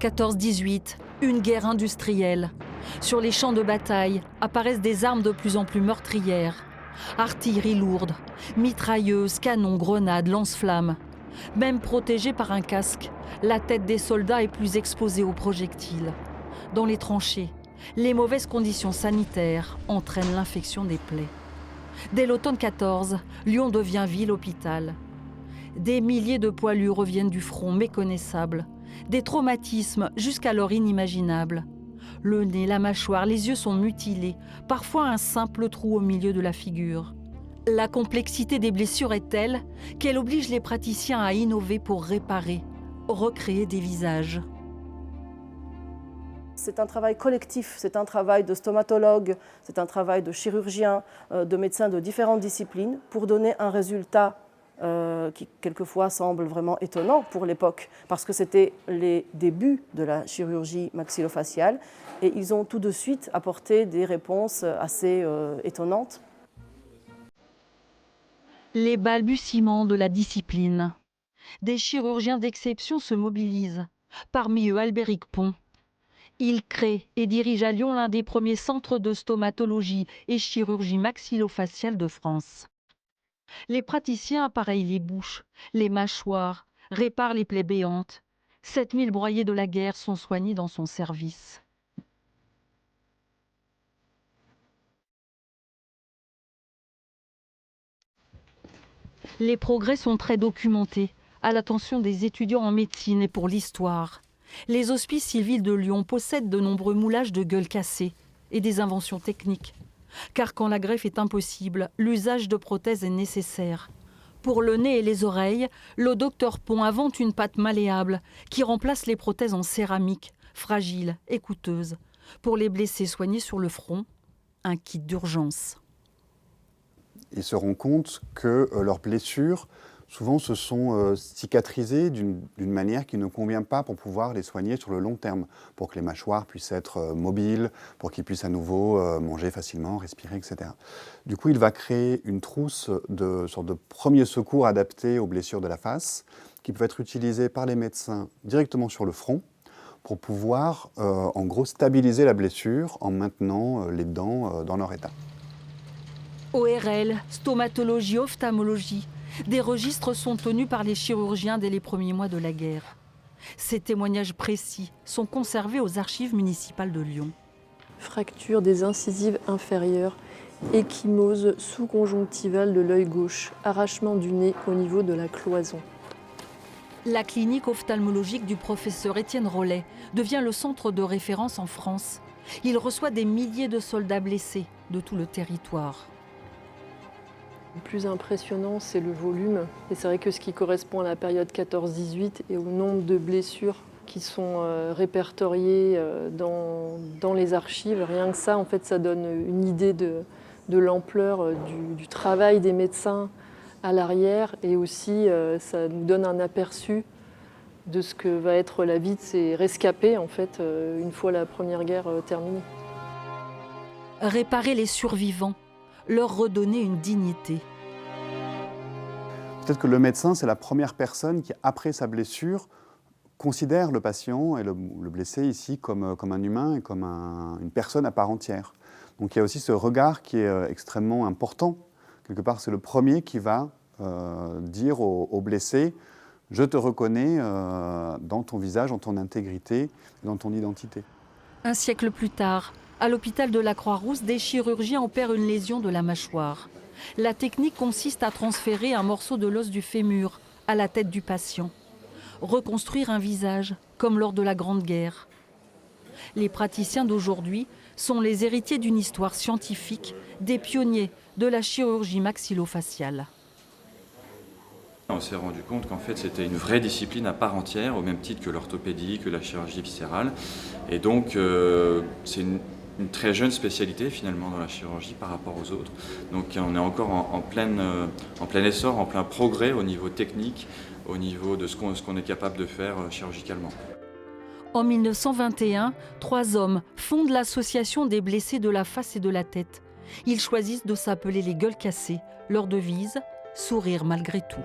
14-18, une guerre industrielle. Sur les champs de bataille apparaissent des armes de plus en plus meurtrières. Artillerie lourde, mitrailleuses, canons, grenades, lance-flammes. Même protégée par un casque, la tête des soldats est plus exposée aux projectiles. Dans les tranchées, les mauvaises conditions sanitaires entraînent l'infection des plaies. Dès l'automne 14, Lyon devient ville-hôpital. Des milliers de poilus reviennent du front méconnaissables, des traumatismes jusqu'alors inimaginables. Le nez, la mâchoire, les yeux sont mutilés, parfois un simple trou au milieu de la figure. La complexité des blessures est telle qu'elle oblige les praticiens à innover pour réparer, recréer des visages. C'est un travail collectif, c'est un travail de stomatologue, c'est un travail de chirurgien, de médecins de différentes disciplines pour donner un résultat qui quelquefois semble vraiment étonnant pour l'époque, parce que c'était les débuts de la chirurgie maxillofaciale et ils ont tout de suite apporté des réponses assez étonnantes. Les balbutiements de la discipline. Des chirurgiens d'exception se mobilisent, parmi eux Albéric Pont. Il crée et dirige à Lyon l'un des premiers centres de stomatologie et chirurgie maxillofaciale de France. Les praticiens appareillent les bouches, les mâchoires, réparent les plaies béantes. 7000 broyés de la guerre sont soignés dans son service. Les progrès sont très documentés, à l'attention des étudiants en médecine et pour l'histoire. Les hospices civils de Lyon possèdent de nombreux moulages de gueules cassées et des inventions techniques. Car quand la greffe est impossible, l'usage de prothèses est nécessaire. Pour le nez et les oreilles, le docteur Pont invente une pâte malléable qui remplace les prothèses en céramique, fragiles et coûteuses. Pour les blessés soignés sur le front, un kit d'urgence. Ils se rendent compte que leurs blessures, souvent, se sont cicatrisées d'une manière qui ne convient pas pour pouvoir les soigner sur le long terme, pour que les mâchoires puissent être mobiles, pour qu'ils puissent à nouveau manger facilement, respirer, etc. Du coup, il va créer une trousse de sorte de premier secours adapté aux blessures de la face, qui peut être utilisée par les médecins directement sur le front, pour pouvoir, en gros, stabiliser la blessure en maintenant les dents dans leur état. ORL, stomatologie, ophtalmologie, des registres sont tenus par les chirurgiens dès les premiers mois de la guerre. Ces témoignages précis sont conservés aux archives municipales de Lyon. Fracture des incisives inférieures, ecchymose sous-conjonctivale de l'œil gauche, arrachement du nez au niveau de la cloison. La clinique ophtalmologique du professeur Étienne Rollet devient le centre de référence en France. Il reçoit des milliers de soldats blessés de tout le territoire. Le plus impressionnant, c'est le volume. Et c'est vrai que ce qui correspond à la période 14-18 et au nombre de blessures qui sont répertoriées dans les archives, rien que ça, en fait, ça donne une idée de l'ampleur du travail des médecins à l'arrière. Et aussi, ça nous donne un aperçu de ce que va être la vie de ces rescapés, en fait, une fois la Première Guerre terminée. Réparer les survivants, leur redonner une dignité. Peut-être que le médecin, c'est la première personne qui, après sa blessure, considère le patient et le blessé ici comme un humain et comme une personne à part entière. Donc il y a aussi ce regard qui est extrêmement important. Quelque part, c'est le premier qui va dire au blessé « Je te reconnais dans ton visage, dans ton intégrité, dans ton identité ». Un siècle plus tard, à l'hôpital de la Croix-Rousse, des chirurgiens opèrent une lésion de la mâchoire. La technique consiste à transférer un morceau de l'os du fémur à la tête du patient. Reconstruire un visage, comme lors de la Grande Guerre. Les praticiens d'aujourd'hui sont les héritiers d'une histoire scientifique, des pionniers de la chirurgie maxillofaciale. On s'est rendu compte qu'en fait c'était une vraie discipline à part entière, au même titre que l'orthopédie, que la chirurgie viscérale. Et donc c'est une très jeune spécialité finalement dans la chirurgie par rapport aux autres. Donc on est encore en plein essor, en plein progrès au niveau technique, au niveau de ce qu'on est capable de faire chirurgicalement. En 1921, 3 hommes fondent l'association des blessés de la face et de la tête. Ils choisissent de s'appeler les Gueules Cassées. Leur devise, sourire malgré tout.